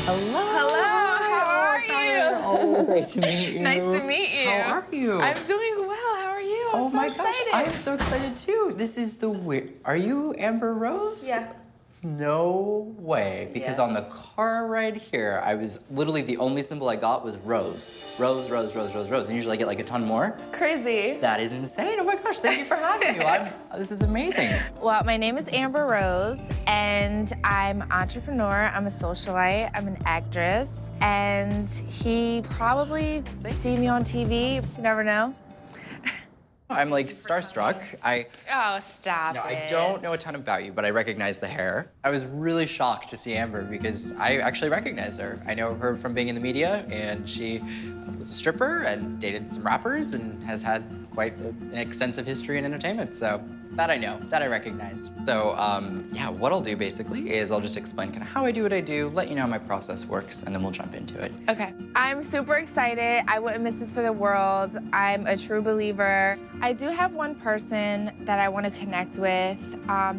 Hello. Hello, how are Tyler. you? Oh, great to meet you. Nice to meet you. How are you? I'm doing well. How are you? I'm Oh so my excited. gosh, I am so excited too. This is the weird. Are you Amber Rose? Yeah. No way. Because Yeah. on the car ride here, I was literally the only symbol I got was Rose. Rose, Rose, Rose, Rose, Rose. And usually I get like a ton more. Crazy. That is insane. Oh my gosh, thank you for having me. This is amazing. Well, my name is Amber Rose, and I'm an entrepreneur. I'm a socialite. I'm an actress. And he probably seen me on TV. You never know. I'm like starstruck. Oh, stop No, it. I don't know a ton about you, but I recognize the hair. I was really shocked to see Amber because I actually recognize her. I know her from being in the media, and she was a stripper and dated some rappers and has had quite an extensive history in entertainment. So that I know, that I recognize. So yeah, what I'll do basically is I'll just explain kind of how I do what I do, let you know how my process works, and then we'll jump into it. Okay. I'm super excited. I wouldn't miss this for the world. I'm a true believer. I do have one person that I want to connect with.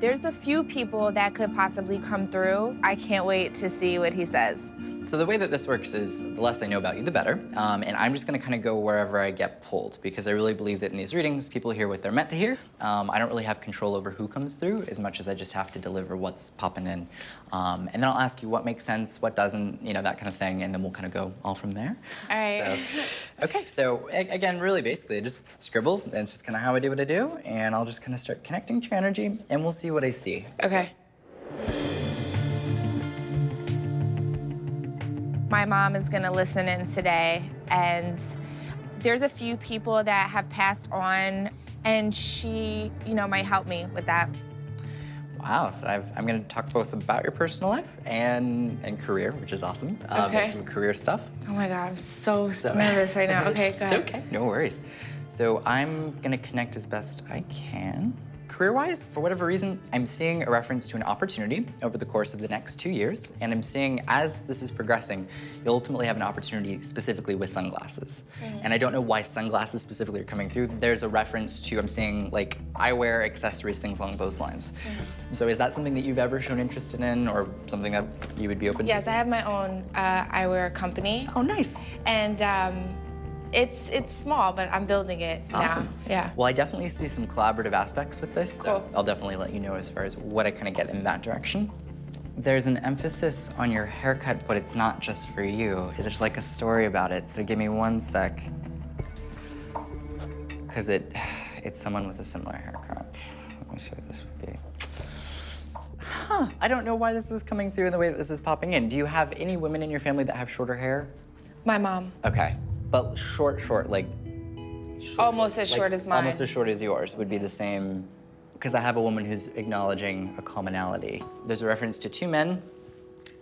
There's a few people that could possibly come through. I can't wait to see what he says. So the way that this works is the less I know about you, the better. And I'm just gonna kind of go wherever I get pulled because I really believe that in these readings, people hear what they're meant to hear. I don't really have control over who comes through as much as I just have to deliver what's popping in. And then I'll ask you what makes sense, what doesn't, you know, that kind of thing, and then we'll kind of go all from there. All right. So, okay, so again, really basically, I just scribble, and it's just kind of how I do what I do, and I'll just kind of start connecting to your energy, and we'll see what I see. Okay. My mom is gonna listen in today, and there's a few people that have passed on, and she, you know, might help me with that. Wow, so I'm gonna talk both about your personal life and career, which is awesome. Okay. And some career stuff. Oh my God, I'm so nervous right now. Okay, go ahead. It's okay, no worries. So I'm gonna connect as best I can. Career-wise, for whatever reason, I'm seeing a reference to an opportunity over the course of the next 2 years, and I'm seeing as this is progressing, you'll ultimately have an opportunity specifically with sunglasses. And I don't know why sunglasses specifically are coming through. There's a reference to, I'm seeing like eyewear, accessories, things along those lines. So is that something that you've ever shown interest in or something that you would be open to? Yes, I have my own eyewear company. Oh, nice. And it's small, but I'm building it Awesome. now. Yeah. Well, I definitely see some collaborative aspects with this, so Cool. I'll definitely let you know as far as what I kind of get in that direction. There's an emphasis on your haircut, but it's not just for you. There's like a story about it, so give me one sec. Because it's someone with a similar haircut. Let me see what this would be. Huh, I don't know why this is coming through in the way that this is popping in. Do you have any women in your family that have shorter hair? My mom. Okay, but short, like Almost as short as mine. Almost as short as yours would be the same, because I have a woman who's acknowledging a commonality. There's a reference to 2 men,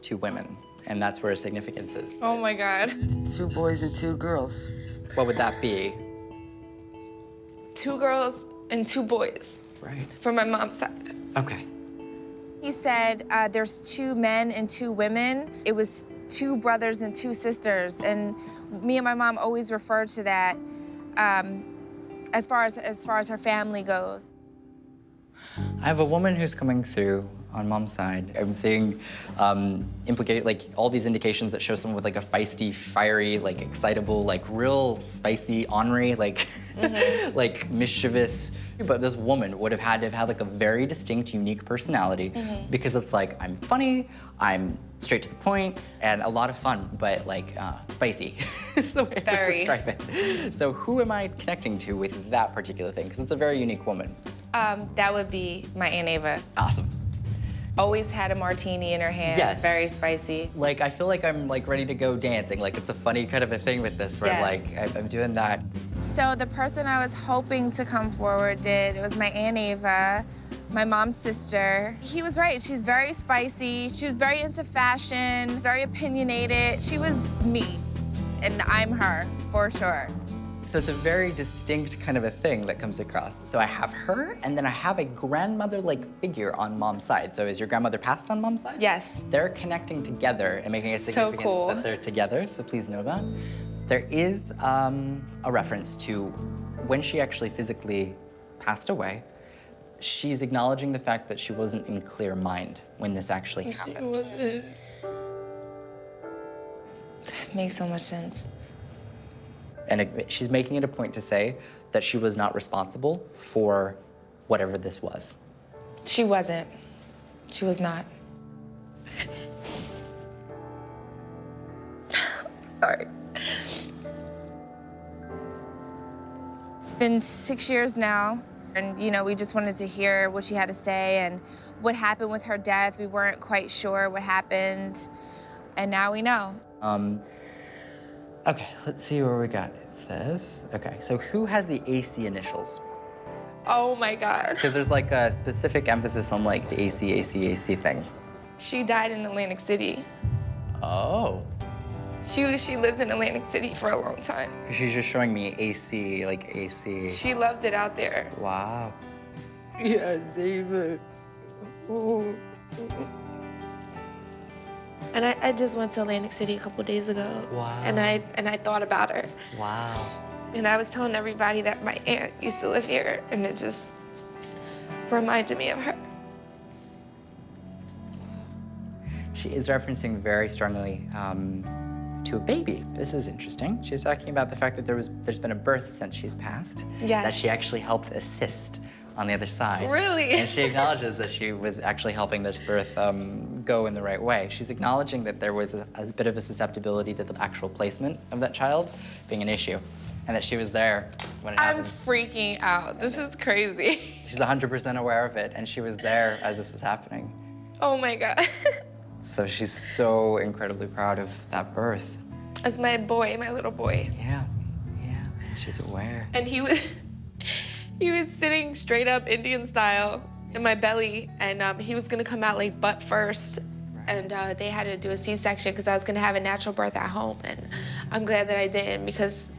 2 women, and that's where significance is. Oh my God. 2 boys and 2 girls. What would that be? 2 girls and 2 boys Right. from my mom's side. Okay. He said there's 2 men and 2 women. It was 2 brothers and 2 sisters, and me and my mom always refer to that as far as her family goes. I have a woman who's coming through on mom's side. I'm seeing like all these indications that show someone with like a feisty, fiery, like excitable, like real spicy, ornery, like like mischievous. But this woman would have had to have had like a very distinct, unique personality because it's like I'm funny, I'm straight to the point, and a lot of fun, but like spicy is the way to describe it. So who am I connecting to with that particular thing? Because it's a very unique woman. That would be my Aunt Ava. Awesome. Always had a martini in her hand. Yes. Very spicy. Like, I feel like I'm like ready to go dancing. Like, it's a funny kind of a thing with this where Yes. I'm doing that. So the person I was hoping to come forward it was my Aunt Ava, my mom's sister. He was right, she's very spicy. She was very into fashion, very opinionated. She was me, and I'm her, for sure. So it's a very distinct kind of a thing that comes across. So I have her, and then I have a grandmother-like figure on mom's side. So is your grandmother passed on mom's side? Yes. They're connecting together and making a significance cool. that they're together, so please know that. There is a reference to when she actually physically passed away, she's acknowledging the fact that she wasn't in clear mind when this actually happened. Makes so much sense. And she's making it a point to say that she was not responsible for whatever this was. She wasn't. She was not. Sorry. It's been 6 years now, and you know, we just wanted to hear what she had to say and what happened with her death. We weren't quite sure what happened, and now we know. Okay, let's see where we got this. Okay, so who has the AC initials? Oh my God. Because there's like a specific emphasis on like the AC thing. She died in Atlantic City. Oh. She lived in Atlantic City for a long time. Because she's just showing me AC, like AC. She loved it out there. Wow. Yeah, David. Ooh. And I just went to Atlantic City a couple days ago. Wow. And I thought about her. Wow. And I was telling everybody that my aunt used to live here, and it just reminded me of her. She is referencing very strongly to a baby. This is interesting. She's talking about the fact that there's been a birth since she's passed. Yes. That she actually helped assist on the other side. Really? And she acknowledges that she was actually helping this birth go in the right way. She's acknowledging that there was a bit of a susceptibility to the actual placement of that child being an issue, and that she was there when it I'm happened. freaking out. This is crazy. She's 100% aware of it, and she was there as this was happening. Oh my God. So she's so incredibly proud of that birth. It's my boy, my little boy. Yeah, yeah, she's aware. And he was sitting straight up Indian style in my belly, and he was gonna come out like butt first. And they had to do a C-section because I was gonna have a natural birth at home. And I'm glad that I didn't, because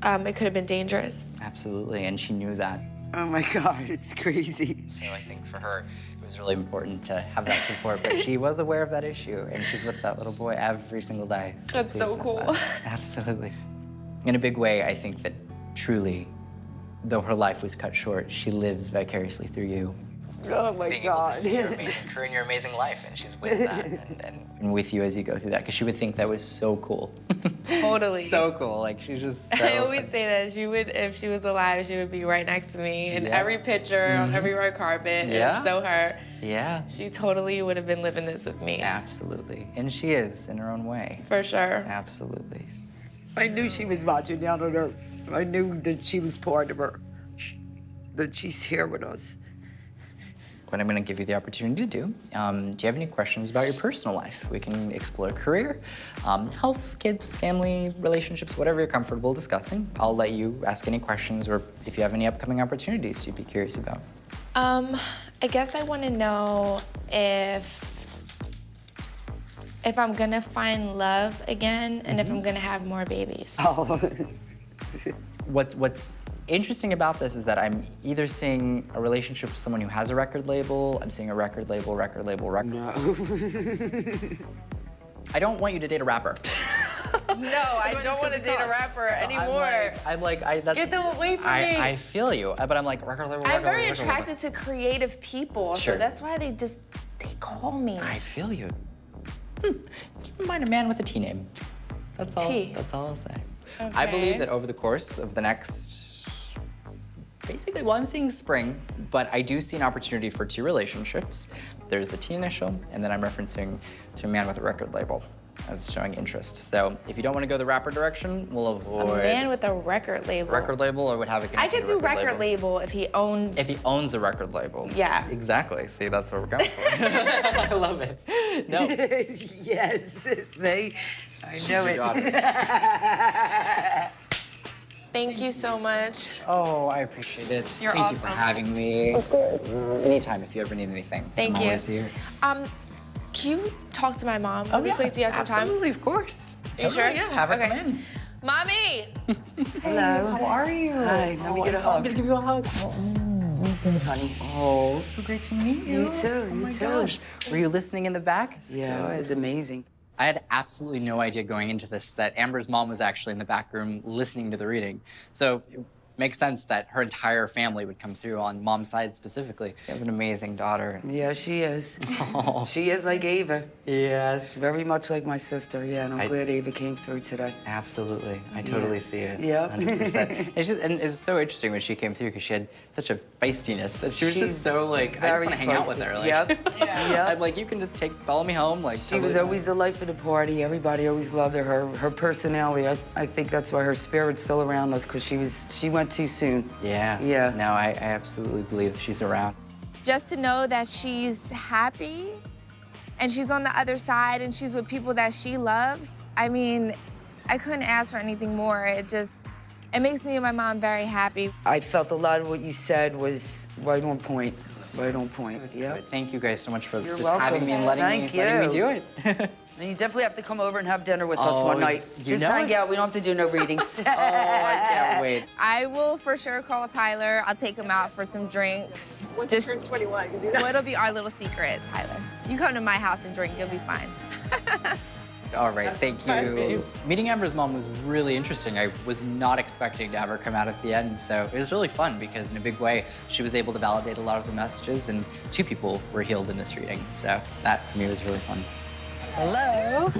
it could have been dangerous. Absolutely, and she knew that. Oh my God, it's crazy. So I think for her, it was really important to have that support, but she was aware of that issue, and she's with that little boy every single day. That's so pleased with cool. that. Absolutely. In a big way, I think that truly, though her life was cut short, she lives vicariously through you. Oh my Being able to God. see your amazing career and your amazing life, and she's with that and with you as you go through that, because she would think that was so cool. Totally. So cool. Like she's just. So I always say that she would, if she was alive, she would be right next to me in Yeah. every picture, on every red carpet. Yeah. It's so her. Yeah. She totally would have been living this with me. Absolutely, and she is in her own way. For sure. Absolutely. I knew she was watching down on her. I knew that she was part of her. That she's here with us. What I'm going to give you the opportunity to do you have any questions about your personal life? We can explore career, health, kids, family, relationships, whatever you're comfortable discussing. I'll let you ask any questions, or if you have any upcoming opportunities you'd be curious about. I guess I want to know if I'm gonna find love again, and if I'm gonna have more babies. Oh. What's interesting about this is that I'm either seeing a relationship with someone who has a record label, I'm seeing a record label. No. I don't want you to date a rapper. No, I don't want to date a rapper anymore. That's, Get them away from me. I feel you, but I'm like, record label. I'm very record label. attracted to creative people, Sure. so that's why they call me. I feel you. Keep in mind a man with a T name. That's all. T. That's all I'll say. I Okay. believe that over the course of the next, basically, well, I'm seeing spring, but I do see an opportunity for 2 relationships. There's the T initial, and then I'm referencing to a man with a record label as showing interest. So if you don't want to go the rapper direction, we'll avoid A man with a record label. record label, or would have a I connection could to do record label if he owns. If he owns a record label. Yeah. Exactly. See, that's what we're going for. I love it. No. Yes. See? I know it. Thank you so much. Oh, I appreciate it. You're Thank you for awesome. having me. Of course. Anytime if you ever need anything. Thank I'm you. always here. Can you talk to my mom really quick? Do you have some time? Absolutely, of course. You sure? Yeah, have her Okay. come in. Mommy! Hello. How are you? Hi, let me get a I'm hug. gonna give you a hug. Honey. Oh, it's so great to meet you. You too, Oh you my too. gosh. Were you listening in the back? Yeah, it was amazing. I had absolutely no idea going into this that Amber's mom was actually in the back room listening to the reading. So makes sense that her entire family would come through on mom's side specifically. You have an amazing daughter. Yeah, she is. Oh. She is like Ava. Yes. Very much like my sister, yeah, and I'm glad Ava came through today. Absolutely. I totally see it. Yeah. 100%. And it was so interesting when she came through because she had such a feistiness. And she was She's just so like, I just want to hang out with her. Like, Yep. Yeah. I'm like, you can just follow me home. Like, She was always the life of the party. Everybody always loved her. Her personality, I think that's why her spirit's still around us, because she went too soon. Yeah. Yeah. No, I absolutely believe she's around. Just to know that she's happy and she's on the other side and she's with people that she loves, I mean, I couldn't ask for anything more. It makes me and my mom very happy. I felt a lot of what you said was right on point. Right on point, yeah. Thank you guys so much for You're just welcome. having me and letting me do it. And you definitely have to come over and have dinner with us Oh, one night. you Just know hang it. out. We don't have to do no readings. Oh, I can't wait. I will for sure call Tyler. I'll take him out for some drinks. Once he turns 21, because he's Well, it'll be our little secret, Tyler. You come to my house and drink, you'll be fine. All right, thank you. Meeting Amber's mom was really interesting. I was not expecting to have her come out at the end, so it was really fun because in a big way, she was able to validate a lot of the messages and 2 people were healed in this reading. So that for me was really fun. Hello.